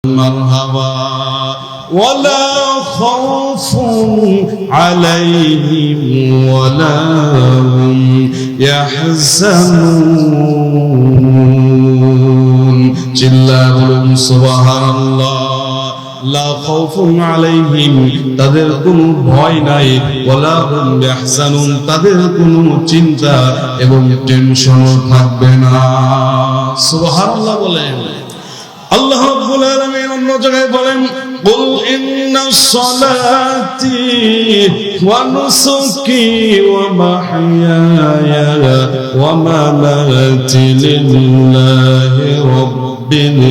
مرحبا ولا خوف عليهم ولا هم يحزنون চিল্লায়ে বলুন সুবহানাল্লাহ লা খাউফুন আলাইহিম তাদের কোনো ভয় নাই ওয়ালা হুম ইয়াহজানুন তাদের কোনো চিন্তা এবং টেনশন থাকবে না সুবহানাল্লাহ বলেন আল্লাহ রাব্বুল আলামিন অন্য জায়গায় বলেন কুল ইন্নাস সালাতি ওয়া নুসুকি ওয়া মাহইয়ায়া ওয়া মামাতি লিল্লাহি রাব্বিল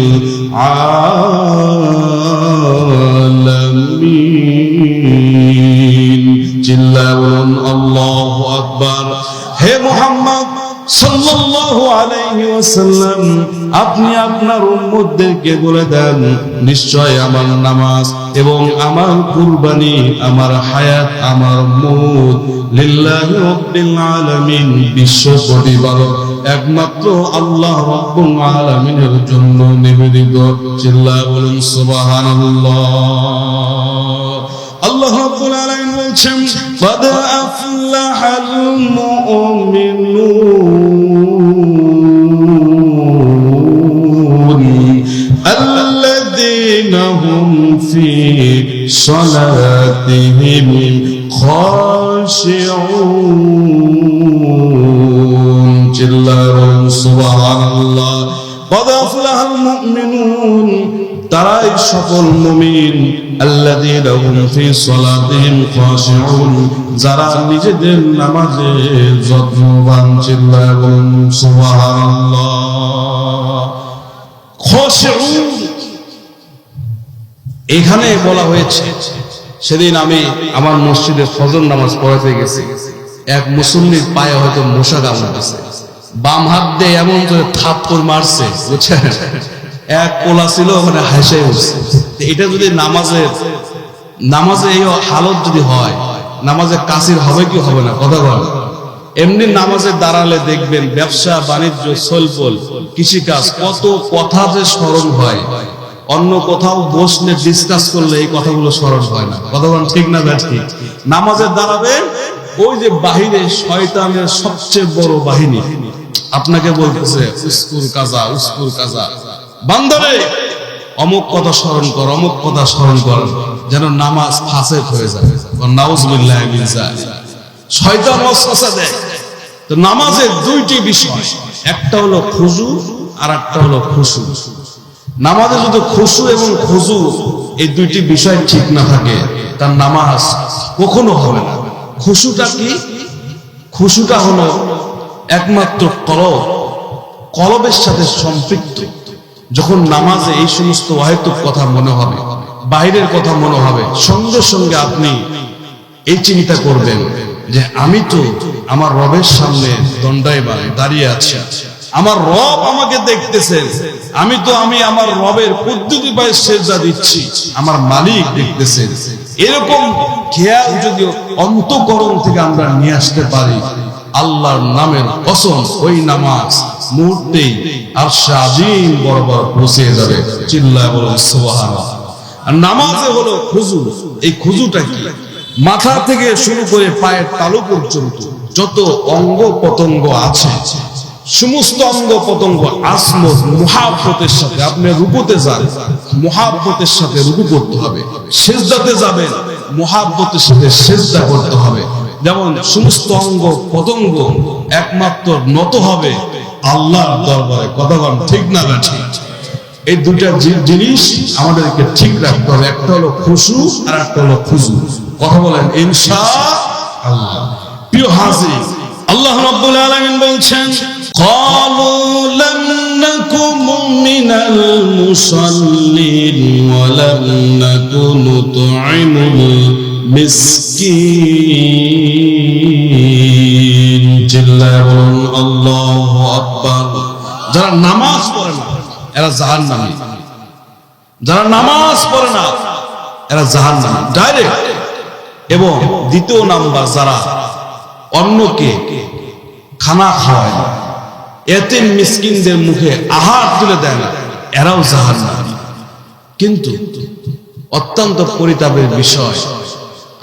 আলামিন চিল্লায়ে বলুন আল্লাহু আকবার হে মুহাম্মদ সাল্লাল্লাহু আলাইহি ওয়াসাল্লাম আপনি আপনার উম্মতদেরকে বলে দেন নিশ্চয় আমার নামাজ এবং আমার কুরবানি আমার হায়াত আমার মউত লিল্লাহি রাব্বিল আলামিন বিশ্ব প্রতিপালক একমাত্র আল্লাহ রাব্বুল আলামিনের জন্য নিবেদিত চিল্লায়ে বলুন সুবহানাল্লাহ আল্লাহ রাব্বুল আলামিন বলেন قد أفلح المؤمنون الذين هم في صلاتهم خاشعون جل سبحان الله قد أفلح المؤمنون তারাই সকল মুমিন আল্লাযীনা হুম ফি সালাতিহিম খাশিউন যারা নিজেদের নামাজে যত্নবান চিল্লায়ে বলুন সুবহানাল্লাহ খাশিউন এখানে বলা হয়েছে সেদিন আমি আমার মসজিদে ফজর নামাজ পড়াতে গেছি এক মুসল্লির পায়ে হয়তো মশা কামড়েছে বাম হাত দিয়ে এমন করে থাপ্পড় মারছে বুঝছেন এক পোলা ছিল ওখানে হাসে উঠছে এটা যদি নামাজে এই হালত যদি হয় নামাজে কাসির হবে কি হবে না কথা বল এমনি নামাজে দাঁড়ালে দেখবেন ব্যবসা বাণিজ্য সলপল কৃষিকাজ কত কথা যে স্মরণ হয় অন্য কোথাও বসলে ডিসকাস করলে এই কথাগুলো স্মরণ হয় না কথা বল ঠিক না ঠিক নামাজে দাঁড়াবে ওই যে বাহিরে শয়তানের সবচেয়ে বড় বাহিনী আপনাকে বলতেছে উস্কুর কাজা বান্দারে অমুক কথা স্মরণ কর অমুক কথা স্মরণ কর যেন নামাজ ফাসেদ হয়ে যায় নাউজুবিল্লাহি মিন যালিক শয়তান ওয়াসওয়াসা দেয় তো নামাজের দুইটি বিষয় একটা হলো খুজু আর একটা হলো খুশু নামাজে যদি খুশু এবং খুজু এই দুইটি বিষয় ঠিক না থাকে তার নামাজ কখনো হবে না খুশুটা কি খুশুটা হলো একমাত্র কলবের সাথে সম্পৃক্ত যখন নামাজে এই সমস্ত অহেতুক কথা মনে হবে বাইরের কথা মনে হবে সঙ্গে সঙ্গে আপনি এই চিন্তা করবেন যে আমি তো আমার রবের সামনে দণ্ডায়মান দাঁড়িয়ে আছি আমার রব আমাকে দেখতেছেন আমি আমার রবের পদ্ধতি পায়ে সেজদা দিচ্ছি আমার মালিক দেখতেছেন এরকম খেয়াল যদি অন্তঃকরণ থেকে আমরা নিয়ে আসতে পারি আল্লাহর নামের কসম ওই নামাজ মুহূর্তেই আরশে আজিম বরাবর পৌঁছে যাবে চিল্লায়ে বলুন সুবহানাল্লাহ আর নামাজে হলো খুজু এই খুজুটা কি মাথা থেকে শুরু করে পায়ের তালু পর্যন্ত যত অঙ্গ পতঙ্গ আছে সমস্ত অঙ্গ পতঙ্গ আসমত মুহাব্বতের সাথে আপনি রুকুতে যান মুহাব্বতের সাথে রুকু করতে হবে সিজদাতে যাবেন মুহাব্বতের সাথে সিজদা করতে হবে যেমন সমস্ত অঙ্গ পতঙ্গ একমাত্র নত হবে আল্লাহর দরবারে কথা বলেন ঠিক না ঠিক এই দুটা জিনিস আমাদেরকে ঠিক রাখতে হবে একটা হলো খুশু আর একটা হলো খুজু কথা বলেন ইনশাআল্লাহ প্রিয় হাজির আল্লাহ রাব্বুল আলামিন বলছেন ক্বালু লাম নাকুম মিনাল মুসাল্লিন ওয়া লাম নাকুন নুতঈমুল মিসকিন চিল্লায়ে বলুন আল্লাহু আকবার যারা নামাজ পড়ে না এরা জাহান্নামী যারা নামাজ পড়ে না এরা জাহান্নামী ডাইরেক্ট এবং দ্বিতীয় নাম্বার যারা অন্যকে খানা খাওয়ায় না এতিম মিসকিনদের মুখে আহার তুলে দেয় না এরাও জাহান্নামী কিন্তু অত্যন্ত পরিতাপের বিষয়,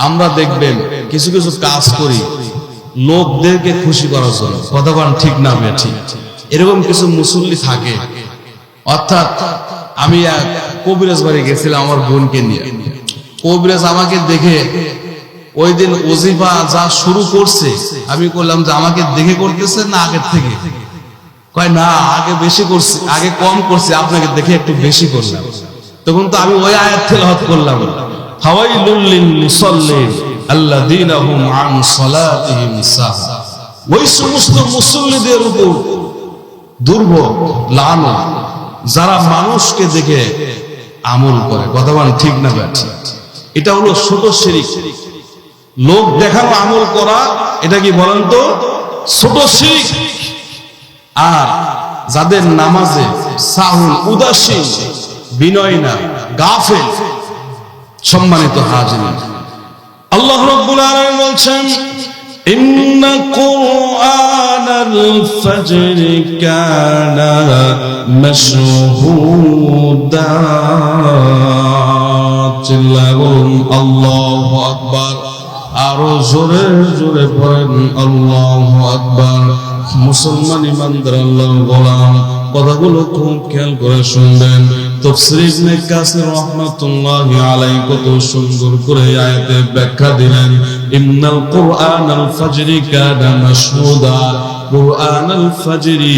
আমরা দেখবেন কিছু কিছু কাজ করি লোকদেরকে খুশি করার জন্য, কথা বলেন ঠিক না ঠিক? এরকম কিছু মুসল্লি থাকে। অর্থাৎ আমি এক কবিরাজ বাড়ি গেছিলাম আমার বোনকে নিয়ে। কবিরাজ আমাকে দেখে ওই দিন ওজিফা যা শুরু করছে, আমি করলাম যে আমাকে দেখে করতেছে না আগের থেকে? কয় না, আগে বেশি করছি, আগে কম করছি, আপনাকে দেখে একটু বেশি করলাম। তখন তো আমি ওই আয়াত তেলাওয়াত করলাম, ফাওয়াইলুল লিল মুসাল্লিন আল্লাযীনা হুম আন সালাতিহিম সাহুন। ওই সমস্ত মুসল্লিদের উপর দুর্ভোগ লানত যারা মানুষকে দেখে আমল করে, কথা বলেন ঠিক না ঠিক? এটা হলো ছোট শিরক। লোক দেখানো আমল করা, এটা কি বলেন তো ছোট শিরক। আর যাদের নামাজে সাহুল, উদাসীন, বিনয় না, গাফেল, সম্মানিত হাজিরিন, আল্লাহ রাব্বুল আলামিন বলছেন ইন্না কুরআনাল ফাজরি কানা মাশহুদা। চিল্লাবুন আল্লাহু আকবার, আরো জোরে জোরে পড়েন আল্লাহু আকবার। মুসলমান ইমানদার আল্লাহর গোলাম, কথাগুলো খুব খেয়াল করে শুনবেন। তাফসীর ইবনে কাসির রাহমাতুল্লাহি আলাইহি কত সুন্দর করে আয়াতের ব্যাখ্যা দিলেন। ইন্নাল কুরআনাল ফাজরি কানা মাশহুদা। কুরআনুল ফাজরি,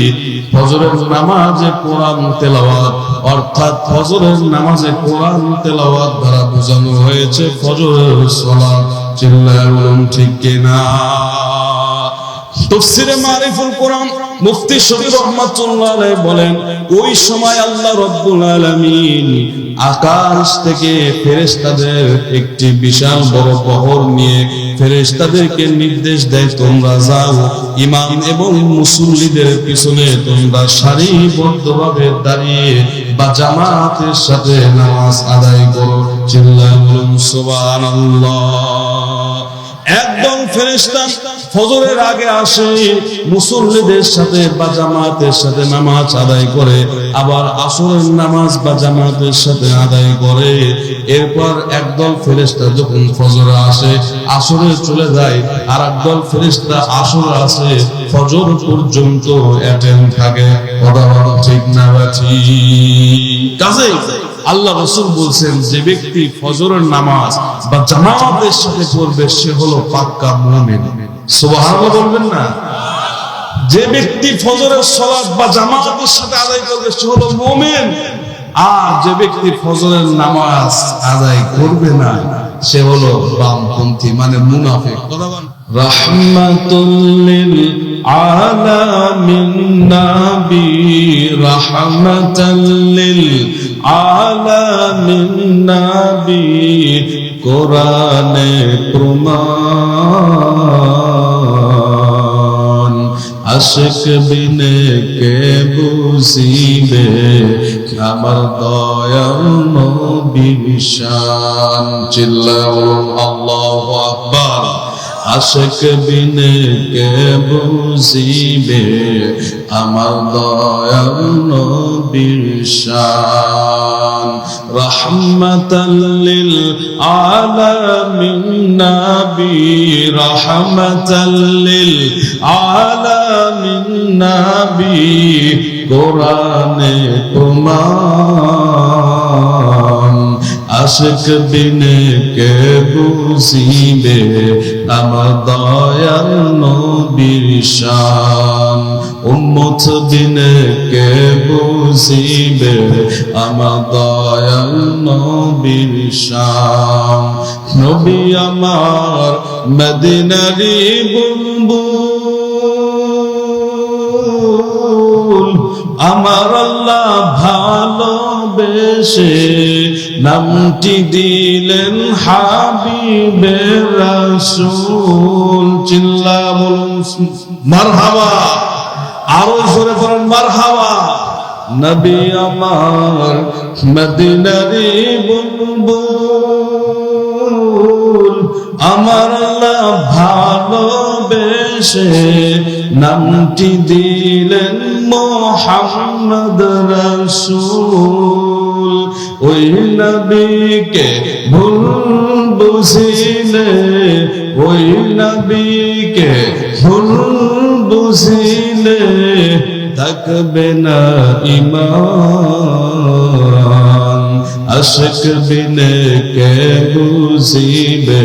ফজরের নামাজে কোরআন তেলাওয়াত, অর্থাৎ ফজরের নামাজে কোরআন তেলাওয়াত দ্বারা বোঝানো হয়েছে ফজরের সালাত। চিল্লায়া বলুন ঠিক কিনা? তাফসীরে মারিফুল কোরআন মুফতি শফি রাহমাতুল্লাহ আলাইহি বলেন, ওই সময় আল্লাহ রাব্বুল আলামিন আকাশ থেকে ফেরেশতাদের একটি বিশাল বড় বহর নিয়ে ফেরেশতাদেরকে নির্দেশ দেয়, তোমরা যাও ইমাম এবং মুসল্লিদের পিছনে তোমরা সারিবদ্ধভাবে দাঁড়িয়ে বা জামাতের সাথে নামাজ আদায় করো। চিল্লায়া বলুন সুবহানাল্লাহ। একদম ফেরেশতা ফজরের আগে আসে, মুসল্লিদের সাথে বা জামাতের সাথে নামাজ আদায় করে, আবার আসরের নামাজ বা জামাতের সাথে আদায় করে। এরপর একদল ফেরেশতা যখন ফজরে আসে, আসরে চলে যায়, আর একদল ফেরেশতা আসরে আসে ফজর পর্যন্ত অ্যাটেন্ড থাকে। কথা বলো ঠিক না ঠিক? কাজেই আল্লাহ রাসূল বলছেন, যে ব্যক্তি ফজরের নামাজ বা জামাতের সাথে পড়বে সে হলো পাক্কা মুমিন। সুবহানাল্লাহ বলবেন না? যে ব্যক্তি ফজরের সালাত বা জামাতের সাথে আদায় করবে সে হলো মুমিন। আর যে ব্যক্তি ফজরের নামাজ আদায় করবে না সে হলো বামপন্থী, মানে মুনাফিক। কথা বলেন। রাহমাতুল লিল আলামিন নবী, রাহমাতাল লিল আলামিন নবী, কোরআনে প্রমাণ, আশিক বিনে কে বুঝিবে আমার দয়ার নবীর শান। চিল্লাও আল্লাহু আকবার। আশিক বিনে কে বুঝিবে আমার দয়ার নবীর শান। রাহমাতাল লিল আলামিন নবী, রাহমাতাল লিল আলামিন নবী, কোরআনে প্রমাণ, আশিক বিনে কে বুঝিবে আমার দয়ার নবীর শান। উম্মত বিনে কে বুঝিবে আমার দয়ার নবীর শান। নবী আমার মদিনারি বুলবুল, আমার আল্লাহ ভালোবেসে নামটি দিলেন হাবিবে রাসূল। চিল্লা বলুন মারহাবা, আরো জোরে বলুন মারহাবা। নবী আমার মদিনারি বুলবুল, আমার আল্লাহ ভালোবেসে নামটি দিলেন মোহাম্মদ রাসূল ওই নবীকে ভুল বুঝিলে ওই নবীকে ভুল বুঝিলে থাকবে না ঈমান আশিক বিনে কে বুঝিবে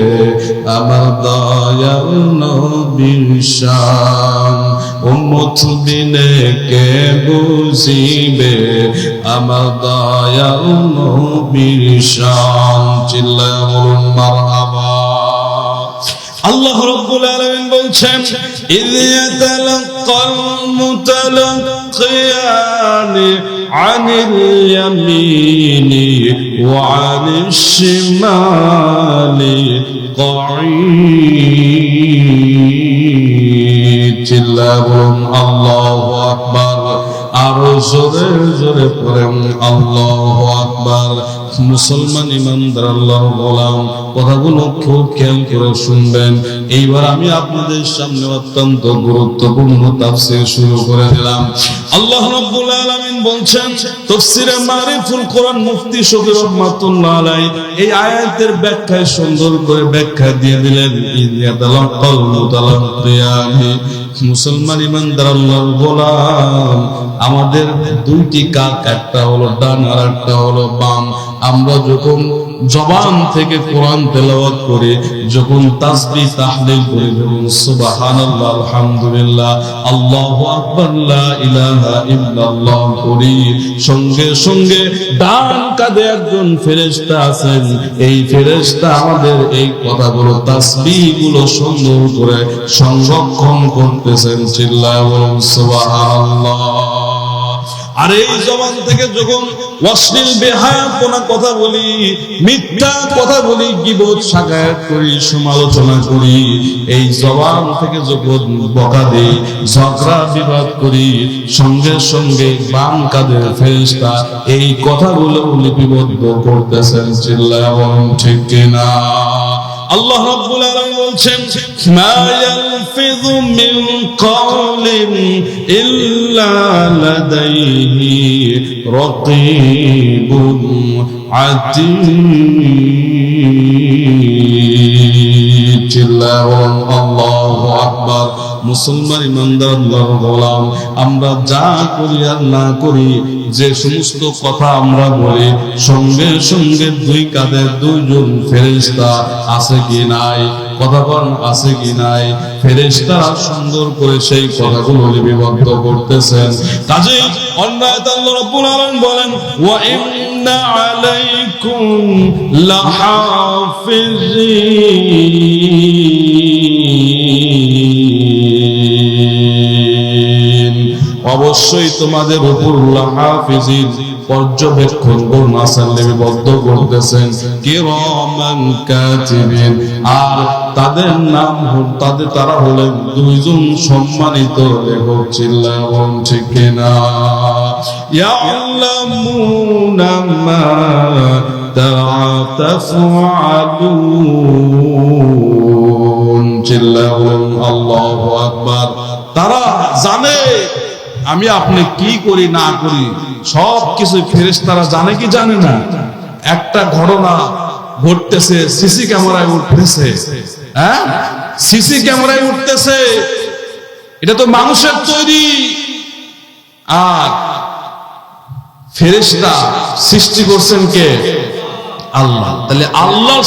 আমার দয়াল নবীর শান উম্মত বিনে কে বুঝিবে আমার দয়াল নবীর শান চিল্লায়া বলুন মারহাবা আল্লাহ রাব্বুল আলামিন বলছেন ইয ইয়াতালাক্কাল মুতালাক্কিয়ানি আনিল ইয়ামিনি ওয়া আনিশ শিমালি কঈদ চিল্লাবুন আল্লাহু আকবার আর জোরে জোরে পড়েন আল্লাহু আকবার মুসলমান ইমানদার আল্লাহর গোলাম কথাগুলো খুব খেয়াল করে শুনবেন এইবার আমি আপনাদের সামনে অত্যন্ত গুরুত্বপূর্ণ তাফসীর শুরু করে দিলাম আল্লাহ রাব্বুল আলামিন বলছেন তাফসীরে মারিফুল কোরআন মুফতি শফি রাহমাতুল্লাহ আলাইহি এই আয়াতের ব্যাখ্যায় সুন্দর করে ব্যাখ্যা দিয়ে দিলেন ইয়াতালাক্কাল মুতালাক্কিয়ানি মুসলমান ইমানদার আল্লাহর গোলাম আমাদের দুইটি কাক একটা হলো ডান আর একটা হলো বাম আমরা যখন জবান থেকে কোরআন তেলাওয়াত করি যখন তাসবিহ তাহলিল করি যখন সুবহানাল্লাহ আলহামদুলিল্লাহ আল্লাহু আকবার লা ইলাহা ইল্লাল্লাহ করি সঙ্গে সঙ্গে ডান কাঁধে একজন ফেরেশতা আছেন এই ফেরেশতা আমাদের এই কথাগুলো তাসবিহগুলো সুন্দর করে সংরক্ষণ করতেছেন চিল্লায়া বলুন সুবহানাল্লাহ আর এই জবান থেকে যখন অশ্লীল বেহায়াপনা কথা বলি মিথ্যা কথা বলি গীবত শাকায়াত করি সমালোচনা করি এই জবান থেকে যখন বকা দেই ঝগড়া বিবাদ করি সঙ্গে সঙ্গে বাম কাঁধের ফেরেশতা এই কথাগুলো লিপিবদ্ধ করতেছেন চিল্লায়া বলুন ঠিক কিনা আল্লাহ রাব্বুল আলামিন বলছেন মা ইয়ালফিযু মিন কাওলিন ইল্লা লাদাইহি রাকীবুন আতীদ চিল্লায়া আল্লাহু আকবার মুসলমান ইমানদার আল্লাহর গোলাম আমরা যা করি আর না করি যে সমস্ত কথা আমরা বলি সঙ্গে সঙ্গে দুই কাঁধে দুইজন ফেরেশতা আছে কি নাই কথা বলেন আছে কি নাই ফেরেশতারা সুন্দর করে সেই কথাগুলো লিপিবদ্ধ করতেছেন কাজেই অন্যায় আল্লাহ রাব্বুল আলামিন বলেন ওয়া ইন্না আলাইকুম লাহাফিজিন অবশ্যই তোমাদের উপর লাহাফিজিন পর্যবেক্ষণ করুন আছেন লিপিবদ্ধ করতেছেন কিরামান কাতিবিন আর তাদের নাম তারা হলেন দুইজন সম্মানিত লেখক চিল্লায়া বলুন ঠিক কিনা ইয়ালামুনা মা তাফআলুন চিল্লায়া বলুন আল্লাহু আকবার তারা জানে আমি আপনি কি করি না করি সবকিছু ফেরেশতারা জানে কি জানে না একটা ঘটনা ঘটতেছে সিসি ক্যামেরায় উঠতেছে হ্যাঁ সিসি ক্যামেরায় উঠতেছে এটা তো মানুষের তৈরি আর ফেরেশতা সৃষ্টি করছেন কে আল্লাহ তাহলে আল্লাহ